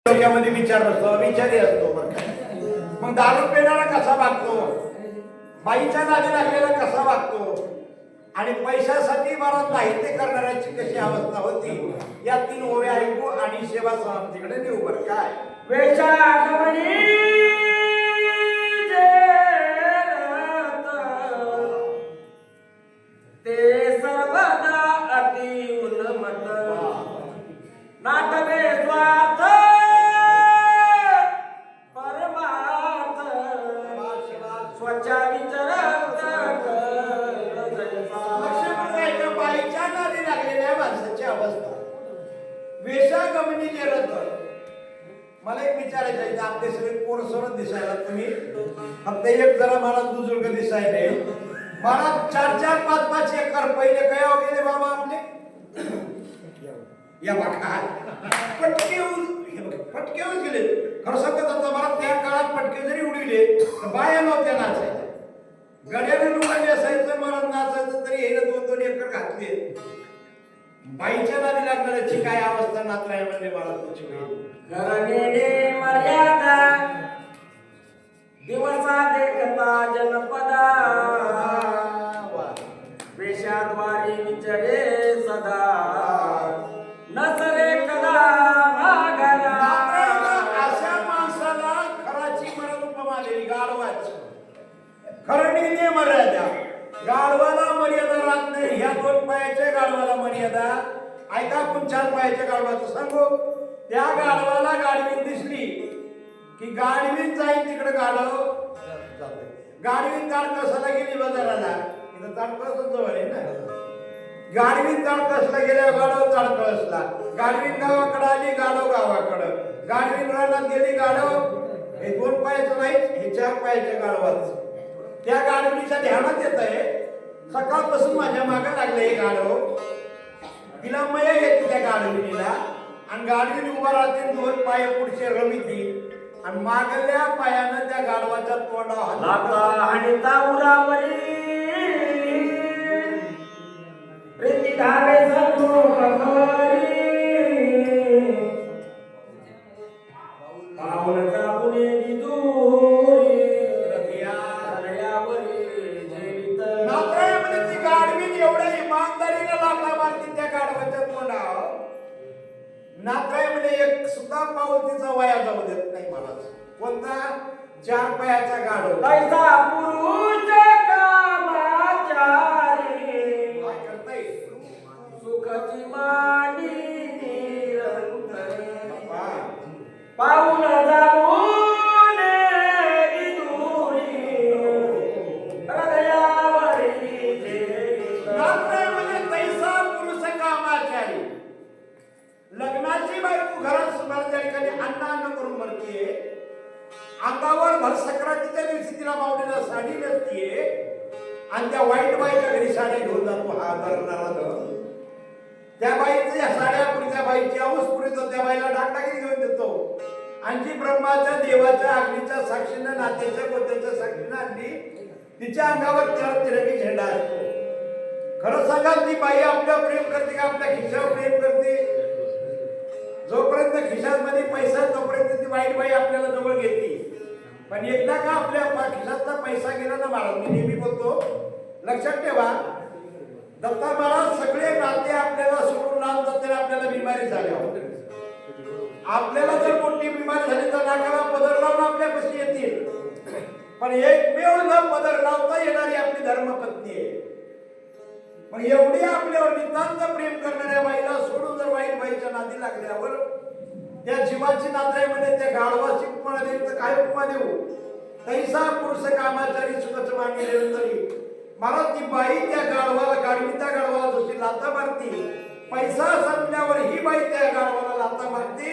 डोक्यामध्ये विचार नसतो, विचारी असतो. बरं काय मग दारू पिणारा कसा वागतो, बाईच्या नादी लागलेला कसा वागतो आणि पैशासाठी मला नाही ते करणाऱ्याची कशी अवस्था होती, या 3 ओव्या ऐकू आणि सेवा समाप्तीकडे नेऊ. बरं काय ते सर्वदा अति उन्मत नाटवे स्वार्थ परमार्थ स्वच्छ विचारार्थ बाईच्या नादी लागलेल्या माणसाची अवस्था वेशागमनी निरत. मला एक विचारायचं आहे, आपले सगळे पोर सोडून दिसायला तुम्ही फक्त एक जरा मला दुजुर्ग दिसायले, मला 4-4, 5-5 एकर पहिले काय गेले बाबा आपले या बाका पटके होऊन गेले. खरं सांगत होता मला त्या काळात पटके जरी उडविले तर बाया नव्हत्या नाचायच्या, गड्याने लुगाले असायचं, मला नाचायचं तरी हे 2-2 एकर घातले. बाईच्या नादी लागणाऱ्याची काय अवस्था नाचण्यामध्ये मला तुझी घरनेने मर्यादा दिवसा देखता जनपदा वेशाद्वारी विचरे सदा नसरे कदा माघारा. अशा माणसाला खराची मरण उपमा दिली गाढवाची. खरणीने मर्यादा, गाढवाला मर्यादा राहत नाही. ह्या 2 पायाच्या गाढवाला मर्यादा. ऐका आपण 4 पायाच्या गाढवाचं सांगू. त्या गाढवाला गाढवीन दिसली की गाढवीन जाईल तिकडे गाढव गाढवीन ताडकसाला गेली बाजाराला, इथं ताडकसच जवळ आहे ना. गाढवीन ताडकसला गेल्या गाढव ताडकसला, गाढवीन गावाकडे आली गाढव गावाकडं, गाढवीन रानात गेली गाढव. हे 2 पायाचं नाही, हे 4 पायाच्या गाढवाचं. त्या गाढवीच्या ध्यानात येत आहे सकाळपासून माझ्या मागे लागले हे गाढव. तिला मया येते त्या गाढविणीला आणि गाढवीन उभा राहते, 2 पाय पुढचे रमिती आणि मागल्या पायानं त्या गाढवाच्या तोंडावर हणिता उरावरी प्रीती धावे सन्मुख पावन कापुने दिदुरी हृदयावरी जीवित. नात्रायामध्ये ती गाढवीन एवढ्या इमानदारीनं लाथा मारती त्या गाढवाच्या तोंडावर. नात्रायामध्ये एक सुद्धा पाऊल तिचा वाया जाऊ देत नाही मला. कोणता 4 पायाचा गाढव तैसा पुरुष कामाचारी काय करताय सुखची मांडी निरंतरी पाऊल पाऊल जाऊन दूरी हृदयावरी जीवित. नात्रायामध्ये तैसा पुरुष कामाचारी. लग्नाची बायको घरात सुधार त्या ठिकाणी अन्न करून मरतीये, अंगावर भरसक्रांतीच्या दिवशी तिला मावलेला साडी नसतीये आणि त्या वाईट बाईच्या घरी साड्या घेऊन जातो हा धरणारा. त्या बाईच्या साड्या पुढच्या बाईची औस पुढे त्या बाईला डागडागिरी घेऊन देतो आणि जी ब्रह्माच्या देवाच्या अग्नीच्या साक्षीनं नात्याच्या गोत्याच्या साक्षीनं आणली तिच्या अंगावर तिरंगी झेंडा असतो. खरं सांगा ती बाई आपल्यावर प्रेम करते का आपल्या खिशावर प्रेम करते? जोपर्यंत खिशामध्ये पैसा तोपर्यंत ती वाईट बाई आपल्याला जवळ घेते. पण एकदा का आपल्या खिशातला पैसा गेला ना महाराज, मी नेहमी बोलतो लक्षात ठेवा, दत्ता महाराज सगळे नाते आपल्याला सोडून लांब जाते. आपल्याला बिमारी झाल्यावर आपल्याला जर मोठी बिमारी झाली तर नाकाला पदर लावून आपल्यापाशी येतील, पण एकमेव न पदर लावता येणारी आपली धर्मपत्नी आहे. मग एवढी आपल्यावर नितांत प्रेम करणाऱ्या बाईला सोडून जर वाईट बाईच्या नादी लागल्यावर त्या जीवाची नात्यामध्ये त्या गाढवाची उपमा देऊ तर काय उपमा देऊ? तैसा पुरुष कामाचारी सुखच मागे तरी. मला ती बाई त्या गाढवाला गाढवी त्या गाढवाला जशी लाथा मारती, पैसा संपल्यावर ही बाई त्या गाढवाला लाथा मारती.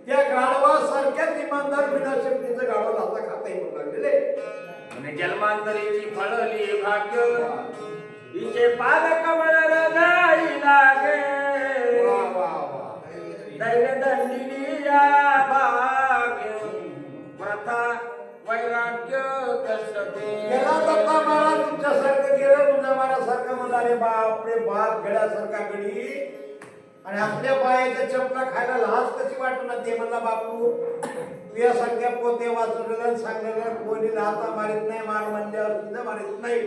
त्या गाढवासारख्याच इमानदार बिना शक्तीचं गाढव लाथा खाता येऊ लागलेले. जन्मांतरीची फळली भाग्य हिचे पाद कमळ हृदयाला लागे. दैनदंडिनी या भाग्य प्रथा वैराग्य कष्टते. गेला दत्ता महाराज तुमच्यासारखं गेलं, तुझ्या महाराजसारखं म्हणला रे बाप रे बाप गड्यासारखा गडी आणि आपल्या पायाच्या चपला खायला लाज कशी वाटणार ते म्हणला बापू तुझ्यासारख्या पोते वाचवलेला सांगलेला कोणी लाथा मारित नाही मार म्हणल्यावर सुद्धा मारित नाही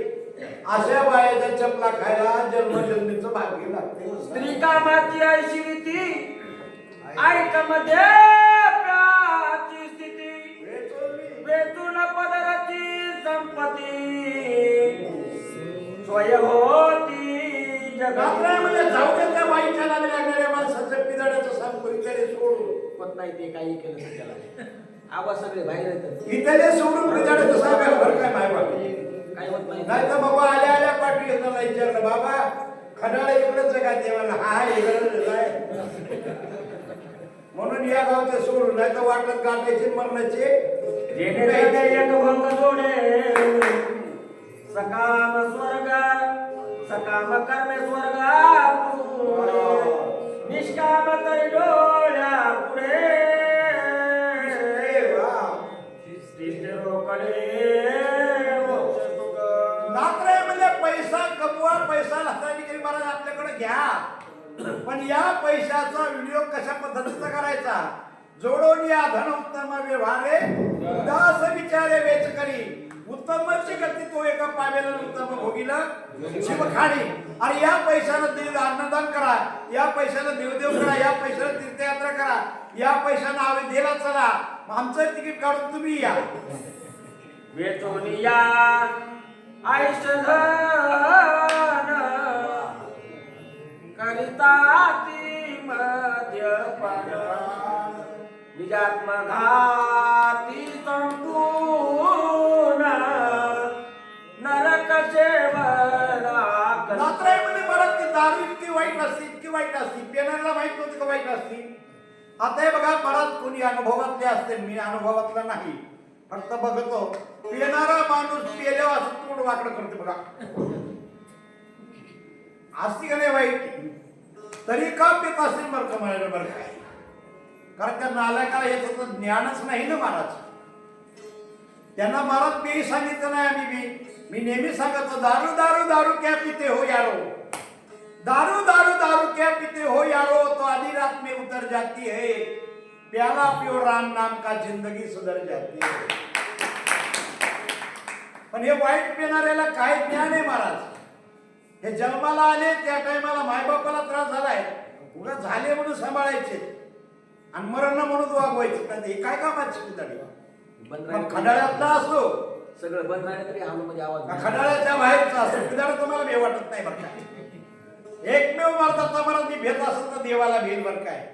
अशा पायाच्या चपला खायला जन्मजन्मीचं भाग्य लागते स्त्री कामाची ऐशी रीती ऐकमध्ये प्राची स्थिती वेचून पदराची संपत्ती स्वय होती रात्रामध्ये जाऊ दे त्या बाईच्या नावे लागणाऱ्या माणसाचं पिदाड्याचं सांगोरीकडे सोडून होत नाही ते काही केलं तर त्याला आवाज सगळे बाहेर येतात इथे सोडून पिदाड्याचं सांगायला बरं काय माय बाबा काही होत नाही नाही तर बाबा आल्या आल्या पाठी येताना विचारलं बाबा खडाळा इकडंच आहे का देवाला हा इकडंच आहे म्हणून या गावचे सोडून नाही तर वाटत गाठायचे मरणाचे एक भंग जोडे सकाम स्वर्ग सकाम कर्मे स्वर्ग निष्काम तरी डोळ्या पुढे नात्र्यामध्ये पैसा कमवा पैसा लक्षाधिकारी महाराज आपल्याकडे घ्या पण या पैशाचा व्हिडिओ कशा पद्धतीचा करायचा जोडून या धन उत्तम व्यवहारे उदास विचारे वेच करी उत्तमची गती तो एका पावेला उत्तम भोगीला शिवखाणी आणि या पैशाला देव अन्नदान करा या पैशाला देवदेव करा या पैशाला तीर्थयात्रा करा या पैशाला आवे देला चला आमचं तिकीट काढून तुम्ही या वेचून या आयुष्य करिता ती मद्यपान निजात्मघाती संपूर्ण नरक सेवना नात्र्यामध्ये मला ती दारू इतकी वाईट असती पेनाला माहित नव्हती का वाईट असती आता हे बघा बराच कोणी अनुभवातले असते मी अनुभवातला नाही फक्त बघतो पेनारा माणूस पेल्यावर असं तोंड वाकडं करते बघा असती का नाही वाईट तरी का पेत असेल बरं का म्हणायला बरं काय कारण त्या नालायकाला याचं ज्ञानच नाही ना महाराज त्यांना महाराज मी सांगितलं नाही आम्ही मी नेहमी सांगतो दारू दारू दारू क्या पिते हो यारो दारू दारू दारू क्या पीते हो यारो तो आधी रात में उतर जाती है प्याला पियो राम नाम का जिंदगी सुधर जाती है पण हे वाईट पिणाऱ्याला काय ज्ञान आहे महाराज हे जन्माला आले त्या टायमाला मायबापाला त्रास झालाय उगा झाले म्हणून सांभाळायचे आणि मरण म्हणून वागवायचे हे काय कामाची पिदाडी खंडाळ्यातला असो सगळं बंद झालं तरी मध्ये आवाज खंडाळ्याच्या बाहेरचा असो पिदाड तुम्हाला भेव वाटत नाही बरं काय एकमेव मारतात तुम्हाला मी भेट असत तर देवाला भेल बरं काय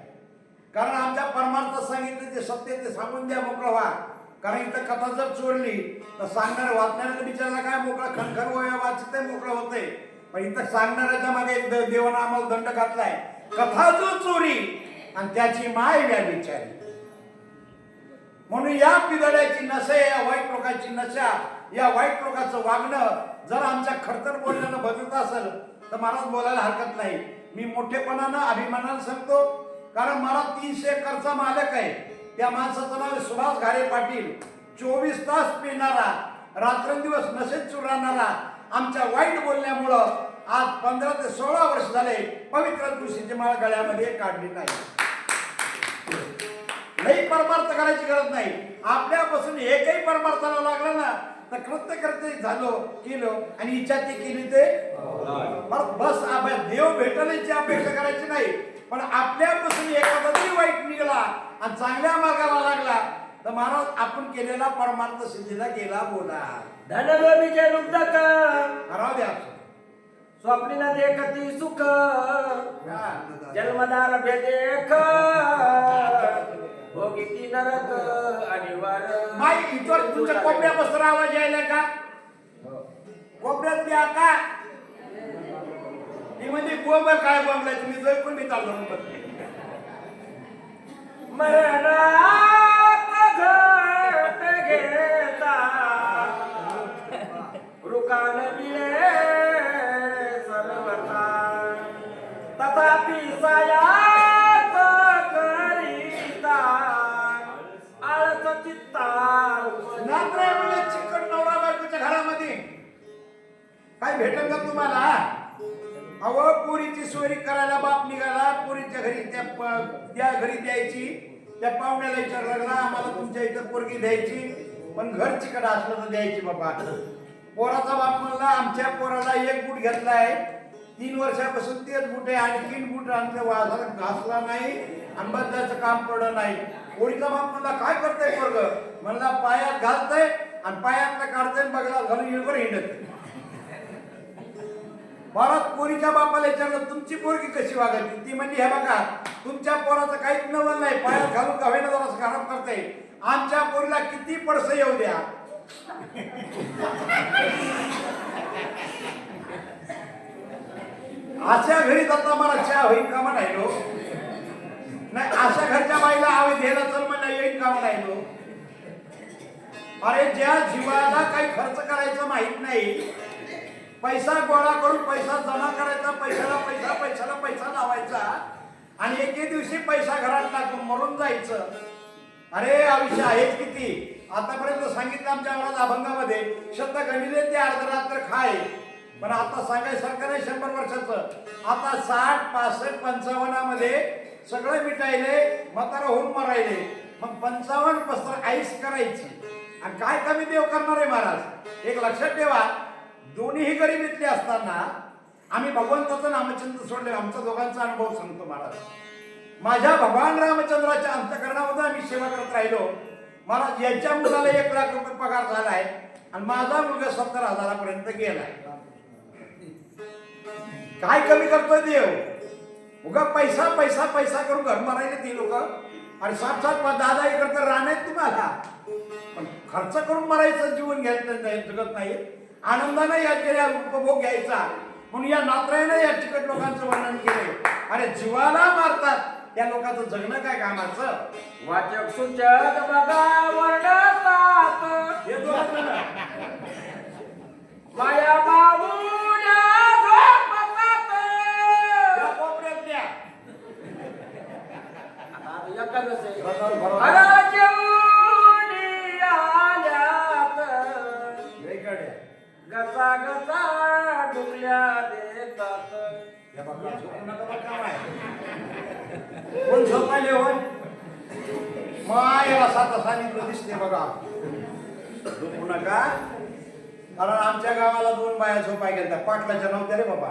कारण आमच्या परमार्थात सांगितलं ते सत्य ते सांगून द्या मोकळं व्हा कारण इथं कथा जर चोरली तर सांगणार वाचणाऱ्याला बिचारायला काय मोकळा खणखर वाचत मोकळं होतंय पण इथं सांगणाऱ्याच्या मागे देवानं आम्हाला दंड घातलाय कथा जो चोरी आणि त्याची माय व्याभिचारी म्हणून या पिदळ्याची नशा या वाईट लोकांची नशा या वाईट लोकांचं वागणं जर आमच्या खडतर बोलण्यानं बदलत असेल तर महाराज बोलायला हरकत नाही मी मोठेपणानं अभिमानानं सांगतो कारण मला 300 एकरचा मालक आहे त्या माणसाचं नाव सुभाष घारे पाटील 24 तास पिणारा रात्रंदिवस नशेत चुराणारा आमच्या वाईट बोलण्यामुळं आज 15 ते 16 वर्ष झाले पवित्र तुळशीची माळ गळ्यामध्ये काढली नाही परमार्थ करायची गरज नाही आपल्यापासून एकही परमार्थाला लागला ना तर कृत्य करते झालो केलो आणि इच्छा ती केली ते बस देव भेटण्याची अपेक्षा करायची नाही पण आपल्यापासून एखादा तरी वाईट निघाला आणि चांगल्या मार्गाला लागला तर महाराज आपण केलेला परमार्थ सिद्धीला गेला बोला धनलोभीचे लुब्धक राहू द्या स्वप्नीला देखती सुख जन्मदार भेदेख भोगी ती नरक अनिवार्य माई इथवर तुमच्या कोपऱ्यापासून आवाज यायला का कोपऱ्यात द्या का ती म्हणजे बोंबल काय बोंबलाय तुम्ही जर पण मी चाललो मरणात घट घेता रुकान बिळे सर्वथा तथापि सायात करिता आळस चित्ता नात्र्यामध्ये चिकट नवरा बायकोच्या घरामध्ये काय भेटेल का तुम्हाला अहो पोरीची सोयरी करायला बाप निघाला, पोरीच्या घरी त्या घरी द्यायची, त्या पाहुण्याला विचार लागला आम्हाला तुमच्या इथं पोरगी द्यायची, पण घर चिकट असलं तर द्यायची बाबा. पोराचा बाप म्हणला आमच्या पोराला एक बूट घेतलाय, 3 वर्षापासून तेच बूट आहे, आणखीन बूट आमच्या वासाला घासला नाही आणि बदलाचं काम पडलं नाही. पोरीचा बाप म्हणला काय करतंय पोरग, म्हणला पायात घालतंय आणि पायातलं काढतंय बघला घालून येऊन हिंडत. परत पोरीच्या बापाला विचारलं तुमची पोरगी कशी वागायची, ती म्हणली हे बघा तुमच्या पोराचं काहीच नवल नाही, पायात घालून का होईना जरा खराब करते, आमच्या पोरीला किती पडस येऊ द्या. अशा घरी जाता मला चहा होईल का म्हणायलो नाही, अशा घरच्या बाईला आवे द्यायला चल म्हणा येईल का म्हणायलो. अरे ज्या जीवाला काही खर्च करायचं माहित नाही, पैसा गोळा करून पैसा जमा करायचा, पैशाला पैसा पैशाला पैसा लावायचा आणि एके दिवशी पैसा घरात टाकून मरून जायचं. अरे आयुष्य आहेच किती. आतापर्यंत सांगितलं आमच्या घरात अभंगामध्ये शब्द गणिले ते अर्धरात्र खाय, पण आता सांगायसारखं नाही 100 वर्षाचं. आता 60, 65, 55 मध्ये सगळं मिटायले, म्हातारा होऊन मरायले, मग 55 पस्तर आईस करायची आणि काय कमी देव करणार आहे महाराज. एक लक्षात ठेवा, दोन्हीही गरिबीतले असताना आम्ही भगवंताचं नामचिंतन सोडले. आमचा दोघांचा अनुभव सांगतो महाराज. माझ्या भगवान रामचंद्राच्या अंतकरणामध्ये आम्ही सेवा करत राहिलो महाराज. यांच्या मुलाला 1 लाख रुपये पगार झालाय आणि माझा मुलगा 70,000 गेलाय. काय कमी करतोय देव, उगा पैसा पैसा पैसा करून घर मारायला ती लोक. आणि 7-7 दादा इकडे तर राहण्यात तुम्हाला, पण खर्च करून मरायचं जीवन घ्यायचं जगत नाही. आनंदाने या उपभोग घ्यायचा म्हणून या नात्रायने या चिकट लोकांचं वर्णन केलंय. अरे जीवाला मारतात त्या लोकांचं जगणं काय कामाचं. वाचक सूचक बघा वर्णतात, हे दोन माया बाबूला झोपतात. या कोपऱ्यातल्या आता एखादंच आहे. बरोबर. हरा जेवणी आल्यात, वेगळ्या. गचा गचा डुकल्या देतात. या बघा, झोपू नका बरं काम आहे. कोण झोपायले होय? मायाला 7 सांगितलं दिसते बघा, झोपू नका. कारण आमच्या गावाला 2 बाया झोपाय गेल्या, पाटलाच्या नव्हत्या रे बाबा.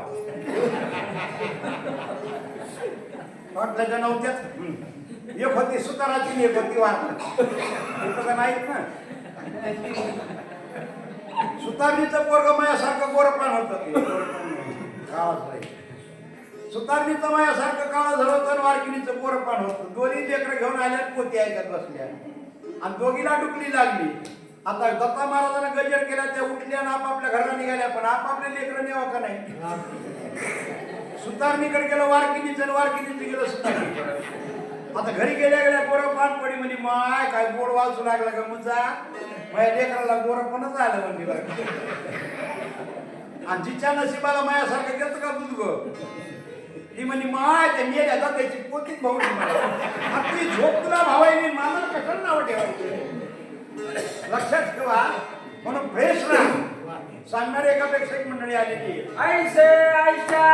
पाटलाच्या नव्हत्याच. एक होती सुताराची, एक होती वार नाहीत ना. सुतारणीचं पोरग मायासारखं गोरपान होतं, सुतारणीचं मायासारखं काळं झालं होतं, वारकिणीचं गोरपान होतं. दोन्ही लेकरं घेऊन आल्या, पोती ऐकत बसल्या आणि दोघीला डुकली लागली. आता दत्ता महाराजांना गजर केला, त्या उठल्या आणि आपापल्या घराला निघाल्या, पण आपापल्या लेकरं नेवा का नाही. सुतारणीकडे गेलं वारकिणीचं, वारकिणीचं गेलं सुतारणीकडे. आता घरी गेल्या गेल्या गोरपान पडी म्हणजे माय काय गोड वाजू लागला का मुजा, माझ्या लेकराला गोरपणच आलं म्हणजे. आणि जिच्या नशिबाला मायासारखं घेत का दूध ग, ती म्हणजे माय त्या मेल्या त्याची पोतीच भाऊ. आपली झोप तुला भावायनी, मला कशाला नाव ठेवायचं. लक्षात ठेवा, म्हणून फ्रेश राहा. सांगणारे एकापेक्षा एक मंडळी आलेली. ऐसे ऐशा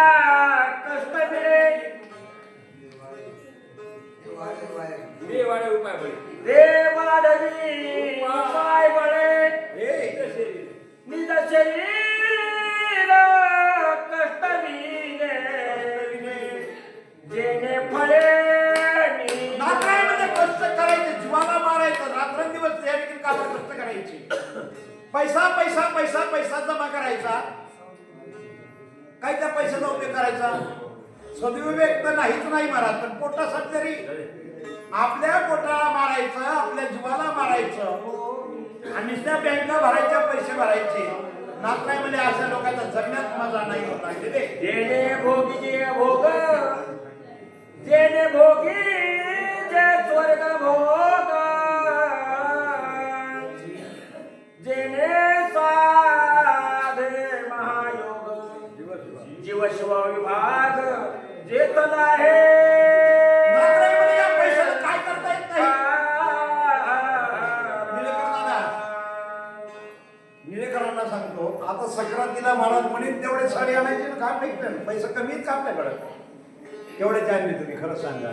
कष्ट मिळे, दे वाढे उपाय बळे, दे वाढवी उपाय बळे. निज शरीर कष्ट मिळे, जेणे फळे नात्रायमध्ये कष्ट करायचे, जीवाला मारायचं, रात्रंदिवस या ठिकाणी कामात कष्ट करायचे. पैसा पैसा पैसा पैसा जमा करायचा. काय त्या पैशाचा उपयोग करायचा. सदविवेक तर नाहीच नाही महाराज, पण पोटासाठी तरी आपल्या पोटाला मारायचं, आपल्या जीवाला मारायचं आणि त्या बँका भरायच्या, पैसे भरायचे. नात्रायमध्ये अशा लोकांचा जगण्यात मजा नाही होता. जेणे भोगी जे भोग, जेणे भोगी जे स्वर्ग भोग, जेणे साधे महायोग, जीव शिव विभाग जेतला आहे. नात्रायमध्ये या पैशाला काय करता येत नाही. निलेकरांना सांगतो, आता संक्रांतीला महाराज म्हणीत तेवढे साडी आणायचे ना, काम नाही पैसा कमीच काम नाही पडत. तेवढे आणले तुम्ही, खरं सांगा.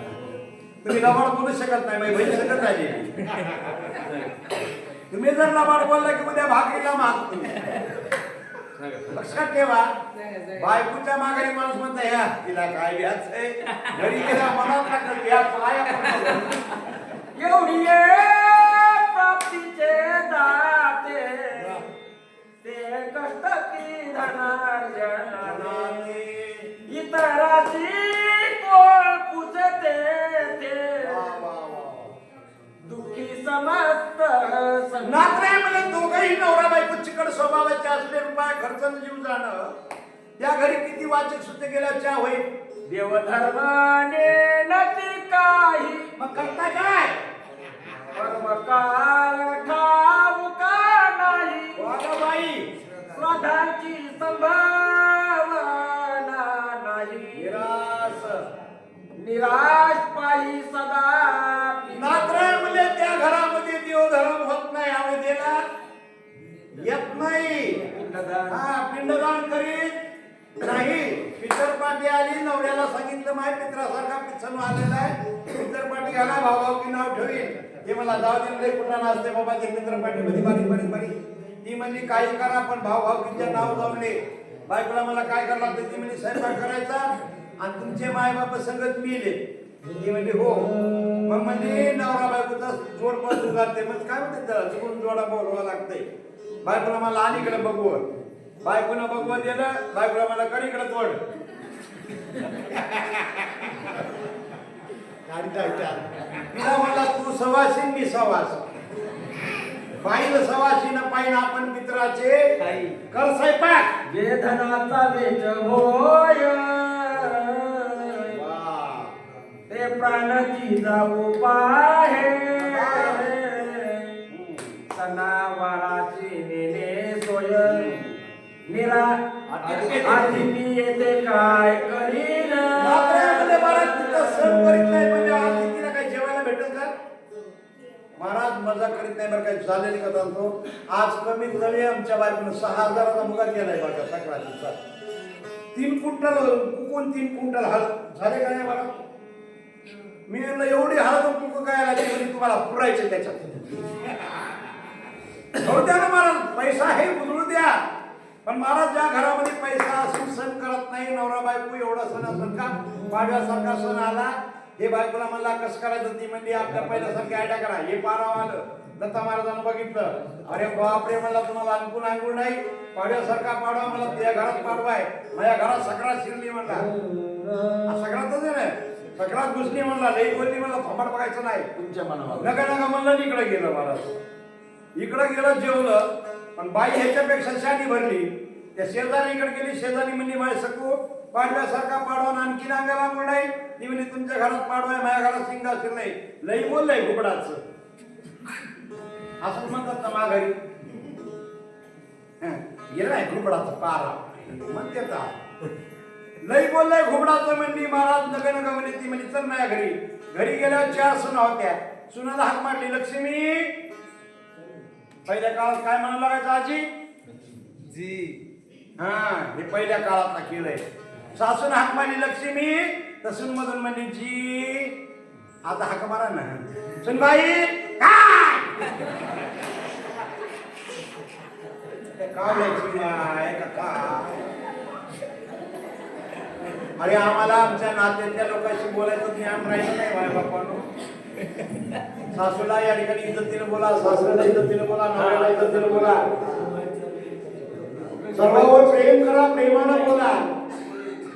तुम्ही लबाड बोलू शकत नाही, माझी बहीण शकत नाही. तुम्ही जर लबाड बोलला की उद्या भाकरीला माग लक्षात ठेवा. बायकोच्या माघारी माणूस म्हणता ह्या तिला काय घ्यायचंय, घरी गेला मनात टाकत या पाया पडतो. एवढी प्राप्तीचे दाते ते कष्ट की धनार्जनाने इतराची कोण पुजते ते दुःखी समस्त नात्यामध्ये दोघंही नवरा बायको चिकट स्वभावाचे असले, रुपया खर्चानं जीव जाणं, त्या घरी किती वाचक सुद्धा गेल्याच्या होईल. देवधर्माने नती काही मग करता काय? कर्मकाळ ठाऊका नाही बाई स्वतःची संभावना नाही निराश पायी सदा नात्यामध्ये त्या घरामध्ये देवधर्म होत नाही, अवधेला येत नाही. पिंडदान करीत नाही. पितर पाठी आली, नवऱ्याला सांगितलं माय पित्रासारखा पिचन आलेला आहे, पितर पाठी घाला, भाऊ की नाव ठेवीन. ते मला जाऊ दे कुठं नसते बाबा, ते पितर पाठीमध्ये बारीक बारीक बारीक. ती म्हणली काही करा पण भाऊकीच्या नाव जाऊले. बायकोला मला काय करावं लागतं, ती म्हणजे स्वयंपाक करायचा आणि तुमचे माय बाप संगत मिले. ती म्हणली हो. मग म्हणजे नवरा बायकोचा जोड पण जुगारते. मग काय म्हणते त्याला चुकून जोडा बोलवा लागतंय. बायकोला मला अलीकडे बघवत, बायकोनं बघवत दिलं, बायकोला मला करीकडे तोड. तिला मला तू सवासीन मी सवास. बाईला सवासीनं पाहिजे आपण मित्राचे कर स्वयंपाक. जे धनाचा वेच होय ते प्राणाची जाऊ पाहे सणावाराची नेने सोय निरा अतिथी येते काय करीन. नात्यामध्ये महाराज तिथं सण करीत नाही म्हणजे अतिथीला काही जेवायला भेटत का? महाराज मजा करीत नाही बरं. काही झालेली कथा सांगतो. आज कमीत कमी आमच्या बायकोनं 6,000चा मुगा केलाय बघा सकाळचा. 3 क्विंटल कुकून 3 क्विंटल हळद झाले का नाही महाराज? मी म्हणलं एवढी हळद कुकू काय लागली म्हणजे तुम्हाला पुरायचे त्याच्यात. हो द्या ना महाराज, पैसा हे उधळू द्या. पण महाराज ज्या घरामध्ये पैसा असून सण करत नाही, नवरा बायको एवढा सण असेल का, पाडव्यासारखा सण आला, हे बायकोला म्हणला कसं करायचं. ती म्हणजे आपल्या पहिल्यासारखी आयडिया करा. हे पाराव आलं, दत्ता महाराजांना बघितलं, अरे बापरे म्हणला तुम्हाला आणखून अंगूळ नाही, पाडव्यासारखा पाडवा मला तुझ्या घरात पाडवाय, माझ्या घरात सकरात शिरली म्हणला. सकरातच आहे ना, सकरात घुसली म्हणला, लई बोलली म्हणला, थोबाड बघायचं नाही तुमच्या मनावर. नका नका म्हणलं. इकडे गेलं महाराज, इकडे गेलं जेवलं. पण बाई ह्याच्यापेक्षा शादी भरली. त्या शेजारीकडे गेली, शेजारी म्हणली माझ्या सकू पाडव्यासारखा पाडवा आणखीन अंगाला नाही. ती म्हणजे तुमच्या घरात पाडवाय, माझ्या घरात शिंगा असेल नाही. लई बोललंय घुबडाचं असं म्हणतात ना माघारी. गेलाय घुबडाचं पारा म्हणते का, लई बोललंय घुबडाचं म्हणली. महाराज नका नका म्हणे. ती म्हणजे चल माझ्या घरी. घरी गेल्यावर 4 सुना होत्या. सुनाला हाक मारली, लक्ष्मी. पहिल्या काळात काय म्हणायला लागायचं आजी जी. हा, हे पहिल्या काळातला खेळ आहे. सासून हाक मारली लक्ष्मी, तर सुनमधून म्हणली जी. आता हाक मारा ना सुनबाई. काय अरे आम्हाला आमच्या नात्यातल्या लोकांशी बोलायचं ज्ञान राहिलं नाही माझ्या बापानो. सासूला या ठिकाणी इज्जतीने बोला, सासऱ्याला इज्जतीने बोला, नवऱ्याला इज्जतीने बोला, सर्वांवर प्रेम करा, प्रेमानं बोला.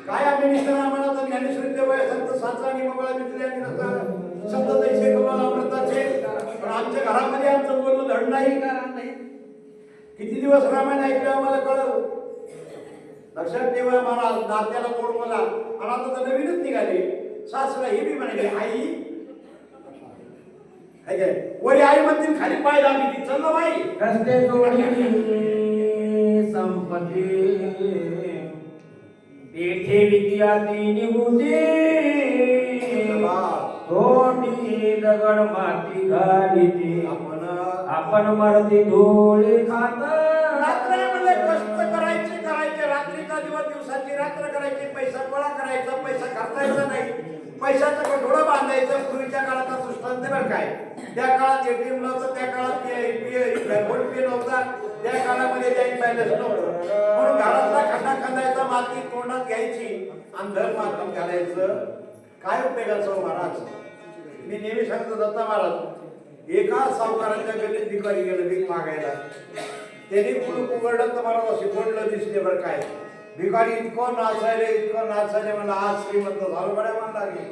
काय आम्ही निष्ठा आम्हाला तर ज्ञानेश्वरी देवाय संत साचा आणि मंगळा मित्र यांनी शब्द तैसे कमाल अमृताचे. पण आमच्या घरामध्ये आमचं बोलणं धड नाही. किती दिवस रामायण ऐकलं आम्हाला कळलं. लक्षात ठेवा महाराज, नात्याला गोड बोला. आणि आता तर नवीनच निघाले. सासूला हे बी म्हणाले आई, वरी आई म्हणतील खाली पाय दाबी ती. चल ना बाई. रस्ते जोडी संपत्ती तेथे विद्याती निवृत्ती थोडी दगड माती घालीती आपण मरती धुळी खात. रात्र म्हणजे कष्ट करायचे खर्चायचं नाही, पैशाचं कठोडं बांधायचं. पूर्वीच्या काळात दृष्टांत बरं काय, त्या काळात एटीएम नव्हतं, त्या काळात फोन पे नव्हता, त्या काळामध्ये बँक बॅलन्स नव्हतं. म्हणून घरातला खड्डा खांदायचा, माती तोंडात घ्यायची आणि धर मातीत घालायचं. काय उपयोगाचं हो महाराज? मी नेहमी सांगतो दत्ता महाराज, एका सावकाराच्या गल्लीत भिकारी गेलं भीक मागायला. त्यांनी कुलूप उघडलं तर मला शिकवलं दिसले बरं काय. भिकारी इतकं नाचायले म्हणला आज श्रीमंत झालो बड्या म्हणला की.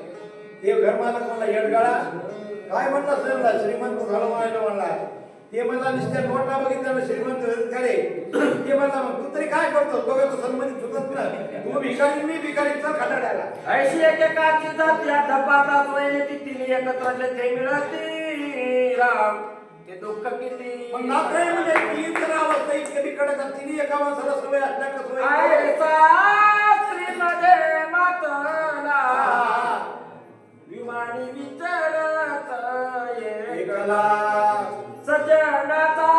ते घरमालक म्हणला येडगाळा काय म्हणला सर, श्रीमंत झालो म्हणायला म्हणला. ते म्हणला नुसत्या नोटा बघितलं श्रीमंत करे. ते म्हणला मग तू तरी काय करतो, बघतो सन्मानित होतात ना, तू भिकारी मी भिकारीचा खटाड्याला. ऐशी एकेकाची जात्या धपाटा सोयी तिने एकत्र ते मिळती राम ते दुःख किती. मग नात्रे म्हणजे तीन तर अवस्था इतके बिकडत तिने एका माणसाला सवय असल्या का सवय श्रीमध्ये मातला विमानी विचारत एकला सजनाचा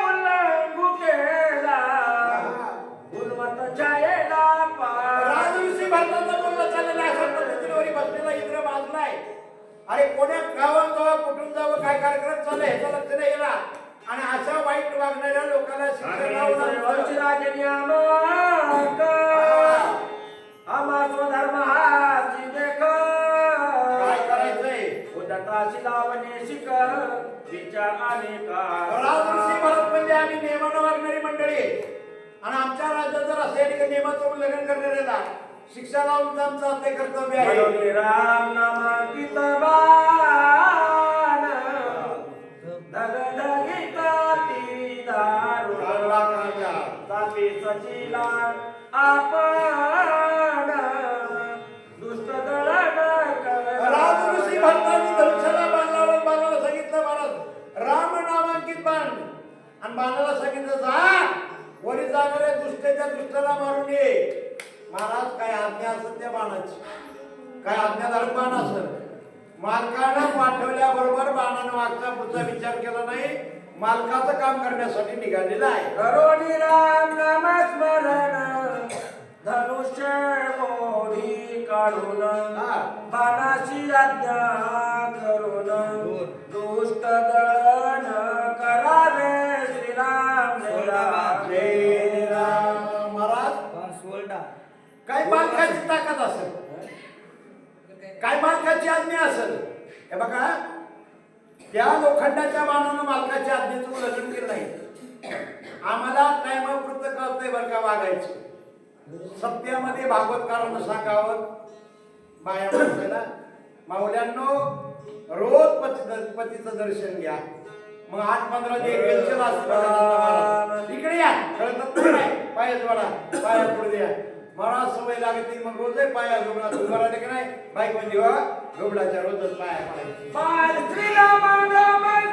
उल्लंघू केला उन्मत छायेला राजऋषी भारताचा बोलला चाललेला अशा पद्धतीने बसलेला इंद्र बाजलाय. अरे कोण्या गावात जावं कुठून जावं काय कार्यक्रम चालू ह्याचा लक्ष नाही गेला आणि अशा वाईट वागणाऱ्या लोकांना शिक्षण धर्म हाची देख काय करायचंय. उदटाशी लावणे शिक विचार अनेका. राजऋषी भारत म्हणजे आम्ही नियमानं वागणारी मंडळी आणि आमच्या राज्यात जर असे नियमाचं उल्लंघन करणाऱ्याला शिक्षा लावून आमचं ते कर्तव्य आहे. राम नामांकित बाण धगधगीत ती दारू तापी सचिला आपण दुष्ट दळण राजऋषी भक्तांनी धनुष्याला बाणाला सांगितलं महाराज राम नामांकित बाण आणि बाणाला सांगितलं जा वरी जाणाऱ्या दुष्टाच्या दुष्टाला मारून ये. महाराज काय आज्ञा असत त्या बाणाची, काय आज्ञाधारक बाण असत. मालकानं पाठवल्याबरोबर बाणानं मागचा पुढचा विचार केला नाही, मालकाचं काम करण्यासाठी निघालेला आहे. करोनी राम नामस्मरण धनुष्य मोडी काढून बाणाची आज्ञा करून दुष्ट दळण करावे श्रीराम जय राम. महाराज काय मालकाची ताकद असेल, काय मालकाची आज्ञा असेल. हे बघा त्या लोखंडाच्या बाणानं मालकाच्या आज्ञेचं उल्लंघन केलं नाही. आम्हाला टायमापुरतं कळतंय बरं का वागायचं. सत्यामध्ये भागवतकारांना सांगावं बाया माणसाला माऊल्यांनो रोज पतीचं दर्शन घ्या. मग 8-15 दिवस इकडे या कळत नाही पाया जोडा पाया पुढे द्या. मला सवय लागते मग रोज पाया जोडा उभा राहिले की नाही बाईक म्हणजे जोबडाच्या रोजच पाया पडायचे. श्रीराम हनुमान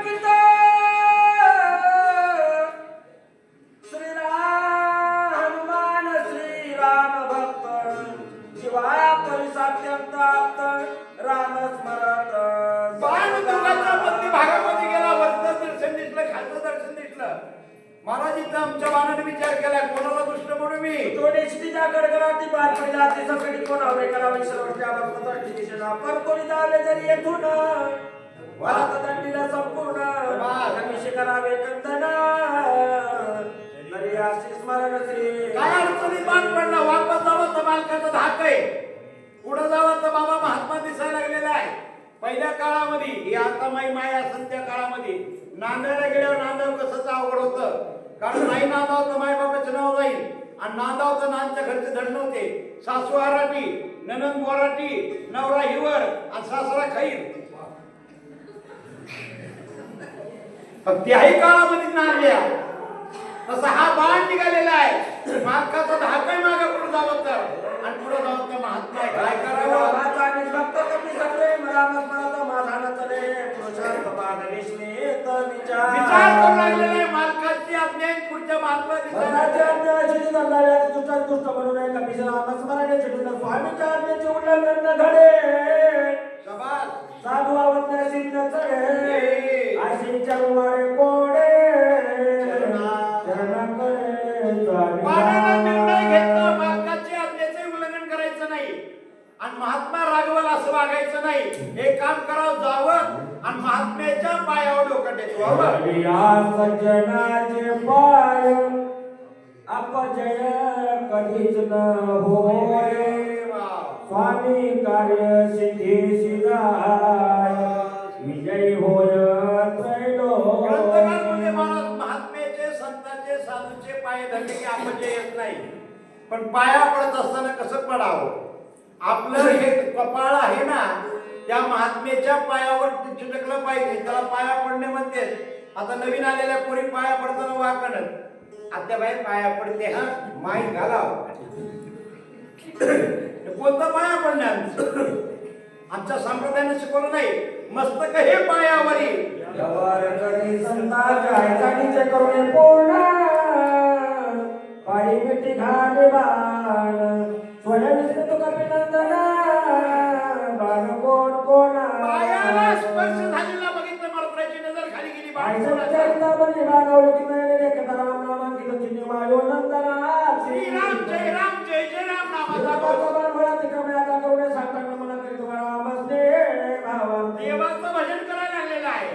श्रीराम भक्त शिवाय परिसात्यंत राम स्मरत बाण दुर्गाच्या मध्य भागामध्ये गेला. वरचं दर्शन दिसलं, खालचं दर्शन दिसलं. महाराजींचा आमच्या बाणाने विचार केला कोणाला दुष्ट म्हणू मी. तोडेशीच्या कडकडाती बार पडला ते सगळी कोणावर करावे सर्वच्या भक्त दिशेला पर कोणी जावे जरी येथून वात दंडीला संपूर्ण कमिशी करावे कंदन नरी आशी स्मरण श्री. काय अडचणीत बाण पडला. वापस जावं तर मालकाचा धाक आहे, पुढे जावं तर बाबा महात्मा दिसायला लागलेला आहे. पहिल्या काळामध्ये ही आता माया सध्या काळामध्ये नांदायला गेल्यावर नांदाव कसं अवघड होतं. कारण नाही नांदाव तर माय बाबाचं नाव जाईल आणि नांदाव तर नांदच्या घरचे धड नव्हते. सासू आराटी, ननंद बोराटी, नवरा हिवर आणि सासरा खैर. पण त्याही काळामध्ये नांदल्या. तसा हा बाण निघालेला आहे. मालकाचा धाकही मागे पुढे जावं तर आणि पुढे जावं तर महात्मा आहे. काय करावं. माझा आणि भक्त कमी सगळे मला मनाचा माझा न चले पुरुषार्थ पाद निश्चित विचार करू लागलेला आहे. मालकाची आज्ञा आहे, पुढच्या महात्मा मनाची आज्ञा अशी धरणाऱ्या दुष्टात दुष्ट म्हणू नये कमी नामस्मरणे चिडून स्वामीच्या आज्ञेचे उल्लंघन न घडे. शाबास. साधू आवडण्याशी न चढे अशी विचारवाडे कोडे बाणानं निर्णय घेतला मालकाची आज्ञेचे उल्लंघन करायचं नाही. सज्जनाच्या पायावर डोकं टेकवा. या सज्जनाचे पाय अपजय कधीच न होय. स्वामी कार्य सिद्धी सिद्धाय विजय होय ग्रंथकार म्हणजे माणूस महात्म्याचे संतांचे साधूचे पाय धरले की अपजय येत नाही. पण पाया पडत असताना कसं पडावं. आपलं हे कपाळ आहे ना त्या महात्म्याच्या पायावर चिटकलं पाहिजे. त्याला पाया पडणे म्हणते. आता नवीन आलेल्या पोरी पाया पडताना वाकणं आत्याबाई पाया पडते हा माई घालाव. कोणतं पाया पडणार आमच्या संप्रदायाने शिकवलं नाही. मस्तक हे पायावरी संतांच्या करुणे पूर्ण पायी मिठी घाले बाण स्वयंविष्णू तुका पिनंदन बाण कोण कोणा पायाला स्पर्श झालेला बघितलं मरत्राची नजर खाली गेली. श्रीराम जय राम जय जय राम नामाचा देवाचं भजन करायला लागलेलं आहे.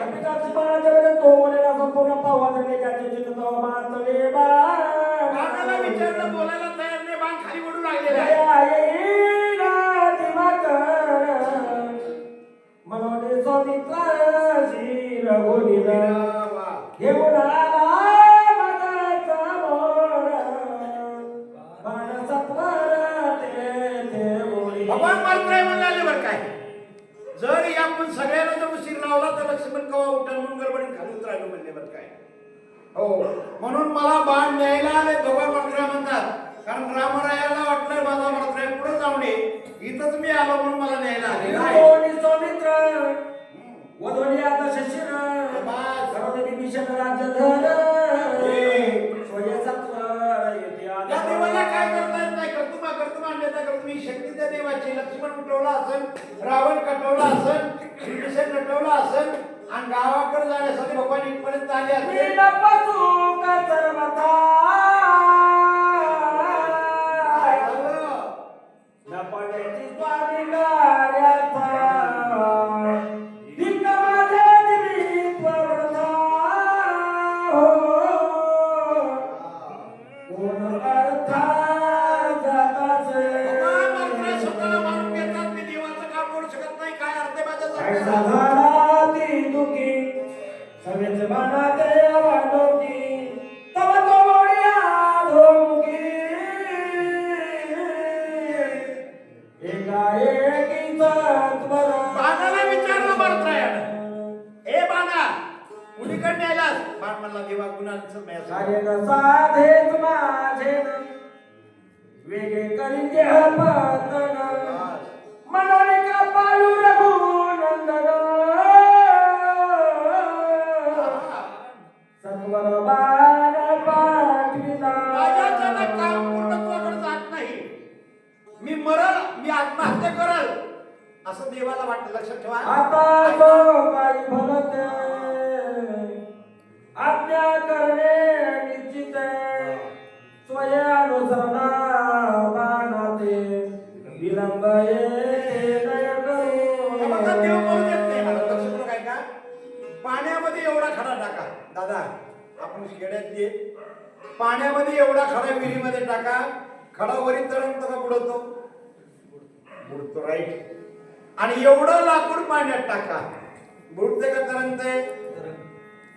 बाणाला विचारलं बोलायला तयार नाही. बाण खाली ओढू लागलेला आहे. मनोने स्वामित्रा श्री रघुवीर घेऊन भगवान मात्र म्हणाले बरं काय. जर आपण सगळ्यांना जर उशीर लावला तर लक्ष्मण कवा उठण म्हणून गडबडीत खाली उतरायला म्हणले बरं काय. हो म्हणून मला बाण न्यायला आले भगवान मात्र म्हणतात. कारण रामरायाला वाटलं माझा मात्र पुढे जाऊ नये इथंच मी आलो म्हणून मला न्यायला आले. सौमित्र वधोनी आता शिशिर विभीषण राज्य धर या देवाला काय करता येत नाही. कर्तुमा अन्यथा कर्तुमी शक्ती त्या देवाची. लक्ष्मण उठवला असेल, रावण कटवला असेल, विभीषण नटवला असेल आणि गावाकडे जाण्यासाठी भगवान इथपर्यंत आले असेल. बाणाला विचारलं मारत्रायानं, ए बाणा कुणीकडे न्यायलास. बाण म्हणला देवा गुणांचं साधेच माझे वेगे करी देहपतन मनोने कृपाळू रघुनंदन सत्वर बाण पाठविला. राजाचं काम पूर्णत्वाकडे जात नाही. मी मरल, मी आत्महत्या करल असं देवाला वाटतं. लक्षात ठेवा. आता तो काही भलते आज्ञा करणे निश्चित स्वयानुसरणा बाणाते विलंब येते नय करू. बघा देव मरू देत नाही. मला लक्षात काय का पाण्यामध्ये एवढा खडा टाका. दादा आपण खेड्यातली पाण्यामध्ये एवढा खडा विहिरीमध्ये टाका. खडा वरी तरंगतो का बुडवतो? बुडतो. राईट. आणि एवढं लाकूड पाण्यात टाका. बुडते का तरंगते?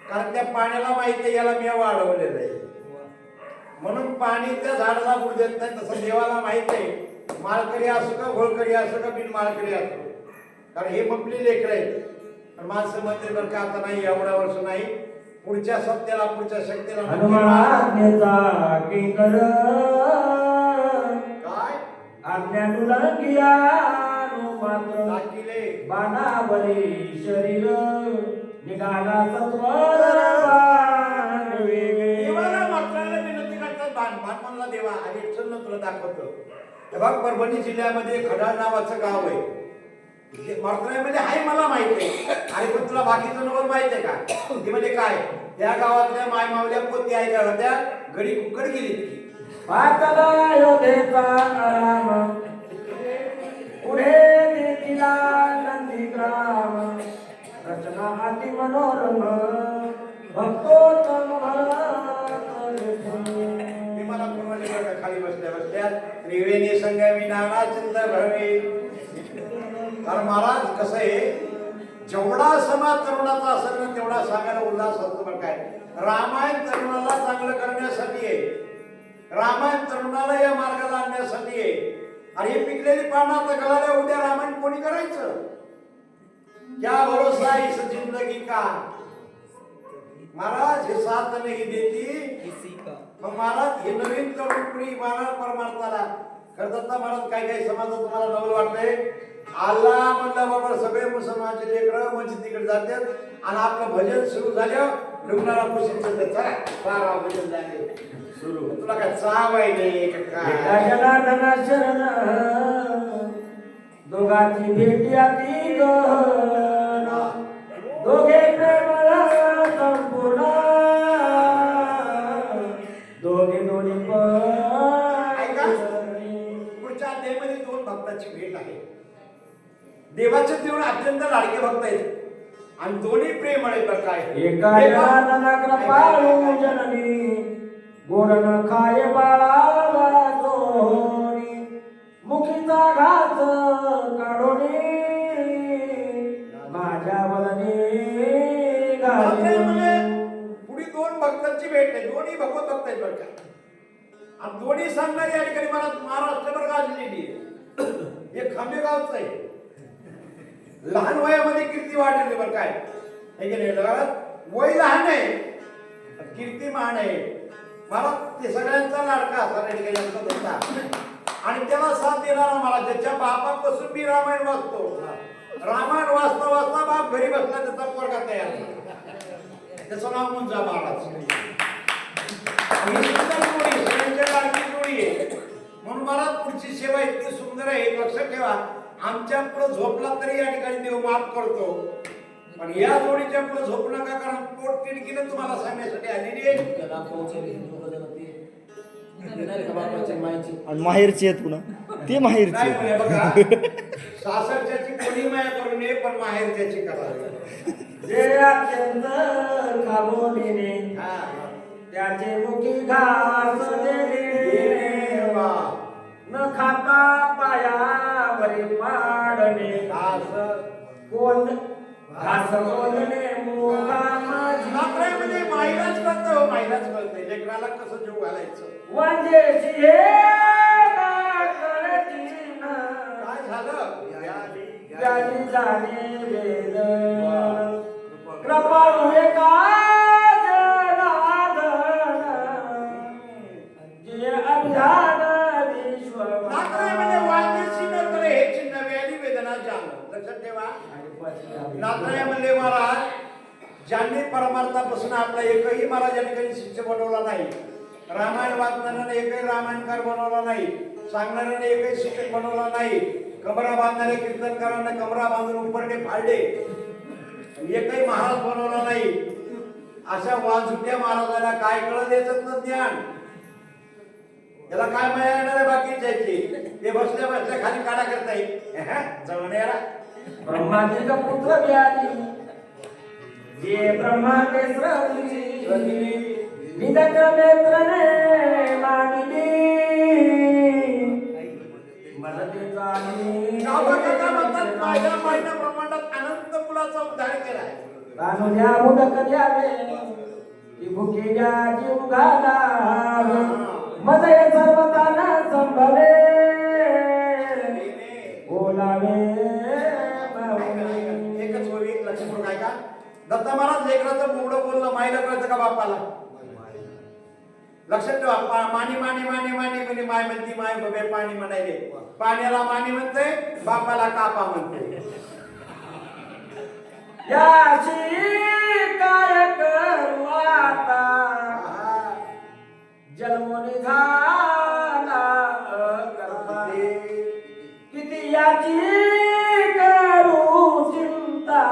कारण त्या पाण्याला माहिती आहे याला मी वाढवलेलं आहे म्हणून पाणी त्या झाडाला बुड देत नाही. तसं देवाला माहित आहे माळकरी असो का घोळकरी असो का बिन माळकरी असो. कारण हे मपली लेकर आहेत. माणसं म्हणते बरं का आता नाही एवढ्या वर्ष नाही पुढच्या सत्याला पुढच्या शक्तीला काय आज्ञा मात्र दाखिले बाणावरी शरीर निघाला सत्वर देवाला मात्राला विनंती करतात. बाण म्हणला देवा आणि चल ना तुला दाखवतो. हे बघ परभणी जिल्ह्यामध्ये खडाळ नावाचं गाव आहे. मात्रामध्ये आहे मला माहिती आहे. आणि पण तुला बाकीचं नवर माहित आहे का? ते म्हणजे काय त्या गावातल्या माय मावल्या पोती आहे का होत्या घडी कुकड गेली पातला योधेचा आराम पुढे देखिला नंदीग्राम रचना अति मनोरम भक्तोत्तम मी मला पूर्वले बघा खाली बसल्या बसल्या त्रिवेणी संगमी नाना चिंता भरवे. कारण महाराज कसं आहे, जेवढा समाज तरुणाचा असेल ना तेवढा सांगायला उल्हास असतो. बरं काय, रामायण तरुणाला चांगलं करण्यासाठी आहे, रामायण तरुणाला या मार्गाला आणण्यासाठी आहे. आणि ही पिकलेली पानं आता गळाल्या, उद्या रामायण कोणी करायचं? क्या भरोसा इस जिंदगी का, महाराज हे साथ नाही देती. मग महाराज हे नवीन तरुण पिढी महाराज परमार्थाला करतात ना. महाराज काय काय समाजात तुम्हाला नवल वाटतंय, आला म्हणल्याबरोबर सगळे मुसलमानचे लेकरं मस्जिदीकडे जातात आणि आपलं भजन सुरू झालं लुगणारा पुशीचं चला भजन झाले सुरू. तुला काय चाव आहे नाही काय? जनार्दना शरण दोघांची भेटी आती गहन, दोघे प्रेमळा संपूर्ण, दोघे दोन्ही ऐका, पुढच्या अध्यायामध्ये दोन भक्ताची भेट आहे. देवाचे देऊळ अत्यंत लाडके भक्त आहेत आणि दोन्ही प्रेम आहेत. बरं काय, एका जनार्दना कृपाळू जननी, गोडन खाय बाळाला सोनी, मुखीचा घास काढोनी माझ्या वदनी पुढे दोन भक्तांची भेट आहे, दोन्ही भगवत भक्त आहेत. बरं काय, आणि दोन्ही सांगणारी या ठिकाणी मला महाराष्ट्रभर गाजलेली आहे. हे खांबेगावचं आहे. लहान वयामध्ये कीर्ती वाढलेली. बरं काय, हे की नाही, वय लहान आहे कीर्ती महान आहे. मला ते सगळ्यांचा लाडका असा होता आणि त्याला साथ देणारा मला, ज्याच्या बापापासून मी रामायण वाचतो. रामायण वाचता वाचता बाप घरी बसला, त्याचा पोरगा तयार झाला. त्याचं नाव मुंजा महाराज. सगळ्यांच्या लाडकी जोडी आहे. म्हणून मला पुढची सेवा इतकी सुंदर आहे, लक्षात ठेवा. आमच्या पुढे झोपला तरी या ठिकाणी देव माफ करतो, पण या जोडीच्या पुढे झोपू नका, कारण पोट तिडकीने तुम्हाला सांगण्यासाठी आलेली आहे. आणि माहेरची आहेत पुन्हा ते माहेरची काय आहेत. म्हणे बघा, सासरच्याची कोणी माया करू नये, पण माहेरच्याची करावी. जे अत्यंत खाबोलीने त्याचे मुखी घास देणे, वा. न खाता पायावरी पाडणे, कोण घास बोलणे मुखा माझी. नात्र्यामध्ये माईलाच कळतं, हो माईलाच कळतंय लेकराला कसं जीव घालायचं. वांजेची हे नाकळची न, काय झालं, ज्याची जाणे वेद कृपाळू एका जनार्दन, जे अभिधान विश्व. नात्र्यामध्ये वांजेची नत्र हे चिन्ह व्याधी वेदना जाण. लक्षात ठेवा, नात्र्यामध्ये महाराज ज्यांनी परमार्थापासून आपला एकही महाराज या ठिकाणी शिष्य बनवला नाही, रामायण वाचणाऱ्याने एकही रामायणकार बनवला नाही, सांगणाऱ्याने एकही शिक्षक बनवला नाही, कमरा बांधणारे कीर्तनकारांना कमरा बांधून उपरणे फाडले, एकही महाराज बनवला नाही. अशा वाजुट्या महाराजाला काय कळत याच्यातलं ज्ञान, याला काय माया येणार आहे बाकीच्याची? ते बसल्या बसल्या खाली काढा करता येईल जवळण्याला. ब्रह्माजीचा पुत्र व्याधी, जे ब्रह्माने स्रवली, निदक नेत्रने मानिली, मदतीचा म्हणतात माझ्या माईनं ब्रह्मांडात अनंत मुलाचा उद्धार केलाय. रानुल्या मुदक द्यावे, ती भुकी द्या जीव घालावे, मदय सर्वताना संभवे, बोलावे. एकच होईल, एक लक्ष करून ऐका. दत्त महाराज लेकराचं मुगडं बोललं, माईला कळतं का बापाला? लक्षात ठेवा, मानी मानी मानी मानी म्हणे माय म्हणती, माय बबे पाणी म्हणायले. पाण्याला मानी म्हणते, बापाला कापा म्हणते. याची काय करू आता, जन्मोनी झाला करता, किती याची करू चिंता,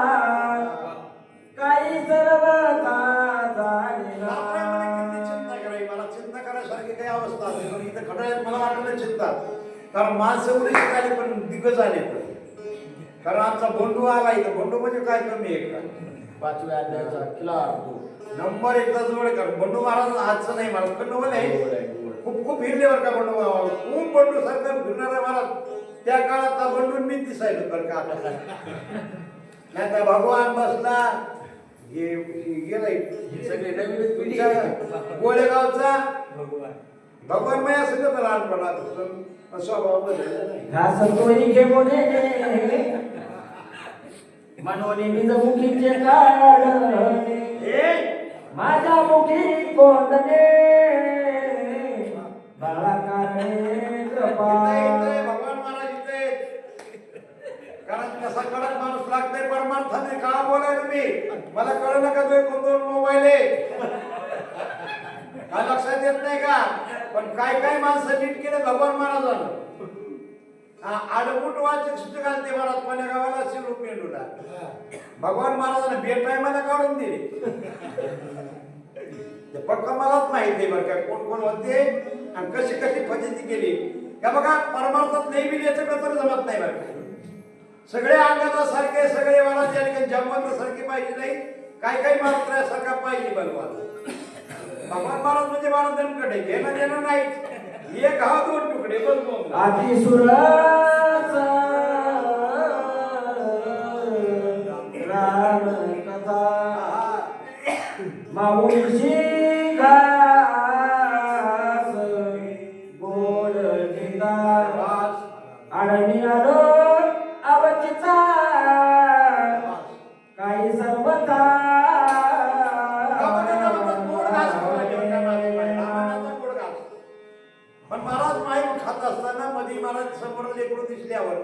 काही सर्वथा झाली नात्र्यामध्ये किती चिंता करावी, मला चिंता करायसारखी काही अवस्था असते, पण इथं खडाळ्यात मला वाटलं चिंता, कारण माणसं एवढी शिकायली पण दिग्गज आले. कारण आमचा बोंडू आला इथं. बोंडू म्हणजे काय कमी आहे का? 5व्या अध्यायाचा खिलार तो. नंबर एकचा जोड कर. बंडू महाराज आजचं नाही महाराज पण नवल आहे. खूप खूप हिरले बरं का बंडू महाराज. खूप बंडू सारखं फिरणारा महाराज. त्या काळात बंडून मी दिसायलो बरं का आता. नाही तर भगवान बसला गेलाय सगळे नवीनच पिढी. गोळेगावचा भगवान माया सगळं लहानपणात स्वभाव बदलला नाही. घास तोही घे मोने मनोनी निज मुखीचे काढणे माझ्या मुखी कोंडणे बाळाकाने कृपा. भगवान महाराज इथे कारण कसा कडक माणूस लागतोय परमार्थाने का बोलाय तुम्ही मला कळलं का तुम्ही कोणतो मोबाईल आहे काय लक्षात येत नाही का? पण काय काय माणसं नीट केले भगवान महाराजांना. आडमुट वाचक सुद्धा घालते महाराज कोण्या गावाला शिरू पेंडूला भगवान महाराजांना बेटाय मला काढून दिले. ते पक्क मलाच माहिती आहे बरं का कोण कोण होते आणि कशी कशी फजिती केली. का बघा परमार्थात नाही बी याचं तर जमत नाही बरं का. सगळे अंगाचा सारखे सगळे महाराज या ठिकाणी जमवत सारखे पाहिजे नाही. काय काय महाराज सारखा पाहिजे भगवान. भगवान महाराज म्हणजे महाराज दणकडे घेणं देणं नाही. एक हा दोन तुकडे बस आधी सुराचा राम कथा माऊलीची घास गोड निदान आडणी आलो आवचिचा काही सर्वथा पण महाराज माहीत खात असताना मध्ये महाराज समोर लेकरू दिसल्यावर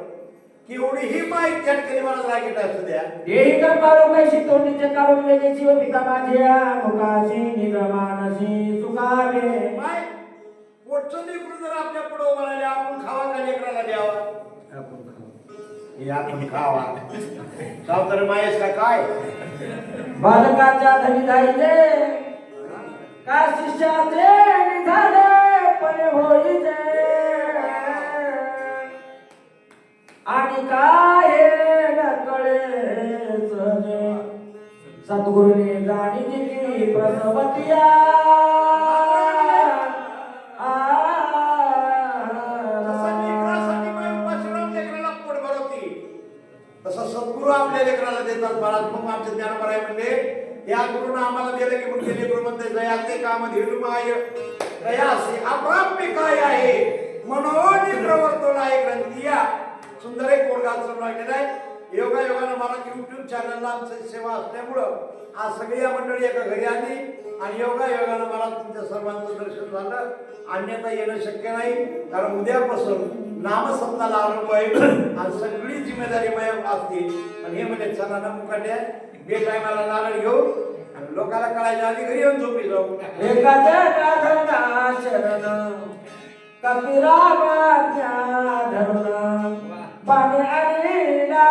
केवढीही माहीत त्या ठिकाणी महाराज रागीट असू द्या. देही कर्मारो कैशी तोंडीचे काढून गेले जीव पिता माझ्या मुखाशी निजमानसी सुखावे. माय पोटचं लेकरू जर आपल्या पुढे उभं राहिले आपण खावा का लेकराला द्यावा? हे आपण खावा सावतर मायेस का काय बालकाच्या धनी धाईले का शिष्याचे निघाले पण होईले आणि काय नकळे सद्गुरुने जाणी दिली प्रसवतिया. तसं सद्गुरू आपल्या लेकराला देतात महाराज. मग आमचे ज्ञानोबा म्हणले या गुरुनं आम्हाला दिलं की मग गेले गुरु म्हणते जया ते काम धीरू माय दयासी अप्राप्य काय आहे म्हणून प्रवर्तवला आहे ग्रंथिया. सुंदर एक कोडगावचं लागलेलं आहे. योगा योगानं मला युट्यूब चॅनलला आमची सेवा असल्यामुळं आज सगळी या मंडळी एका घरी आली आणि योगा योगानं मला तुमच्या सर्वांचं दर्शन झालं. अन्यथा येणं शक्य नाही कारण उद्यापासून नामसप्ताला आरंभ आहे आणि सगळी जिम्मेदारी माझ्या असतील. आणि हे म्हणजे चला ना मुकाट्या बे टायमाला नारळ घेऊ आणि लोकांना कळायच्या आधी घरी येऊन झोपी जाऊ. कपिरामाच्या धरण पाणी आणीला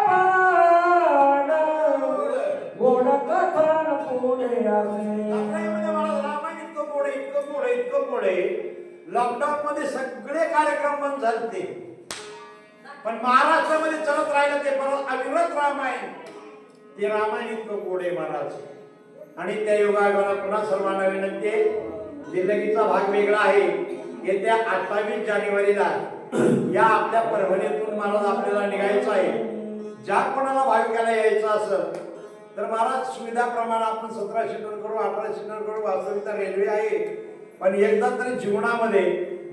पण गोड कथन पुढे असे. इतकं पुढे लॉकडाऊन मध्ये सगळे कार्यक्रम बंद झाले पण महाराष्ट्रामध्ये चलत राहिलं ते परत अविरत रामायण. ते रामायण इतकं पुढे महाराज. आणि त्या योगायोगाला पुन्हा सर्वांना विनंती आहे. जिंदगीचा भाग वेगळा आहे. येत्या 28 जानेवारीला या आपल्या परभणीतून महाराज आपल्याला निघायचं आहे. ज्या कोणाला भाविकाला यायचं असेल तर महाराज सुविधाप्रमाणे आपण 17 सीटर करू 18 सीटर करू. वास्तविकता रेल्वे आहे पण एकदा तरी जीवनामध्ये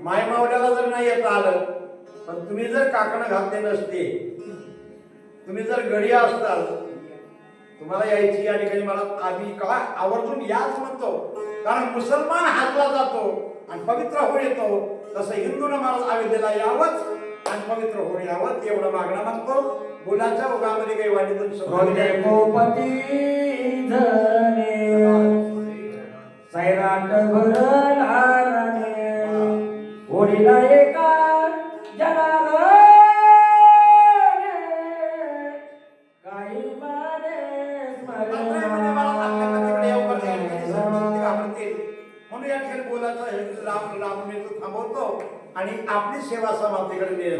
मायमावल्याला जर नाही येता आलं पण तुम्ही जर काकणं घातले नसते तुम्ही जर गडी असताल तुम्हाला यायची या ठिकाणी मला आम्ही का आवर्जून याच म्हणतो. कारण मुसलमान हातला जातो आणि पवित्र होऊन येतो तसं हिंदूनं महाराज अयोध्येला यावंच आणि पवित्र होऊन यावं एवढं मागणं मागतो. मुलाच्या ओघामध्ये काही वाटेतून सैराट भरलाने ओढीला एका जनाला काही माने म्हणून या ठिकाणी बोलायचं राम राम मी थांबवतो आणि आपली सेवा समाप्तीकडे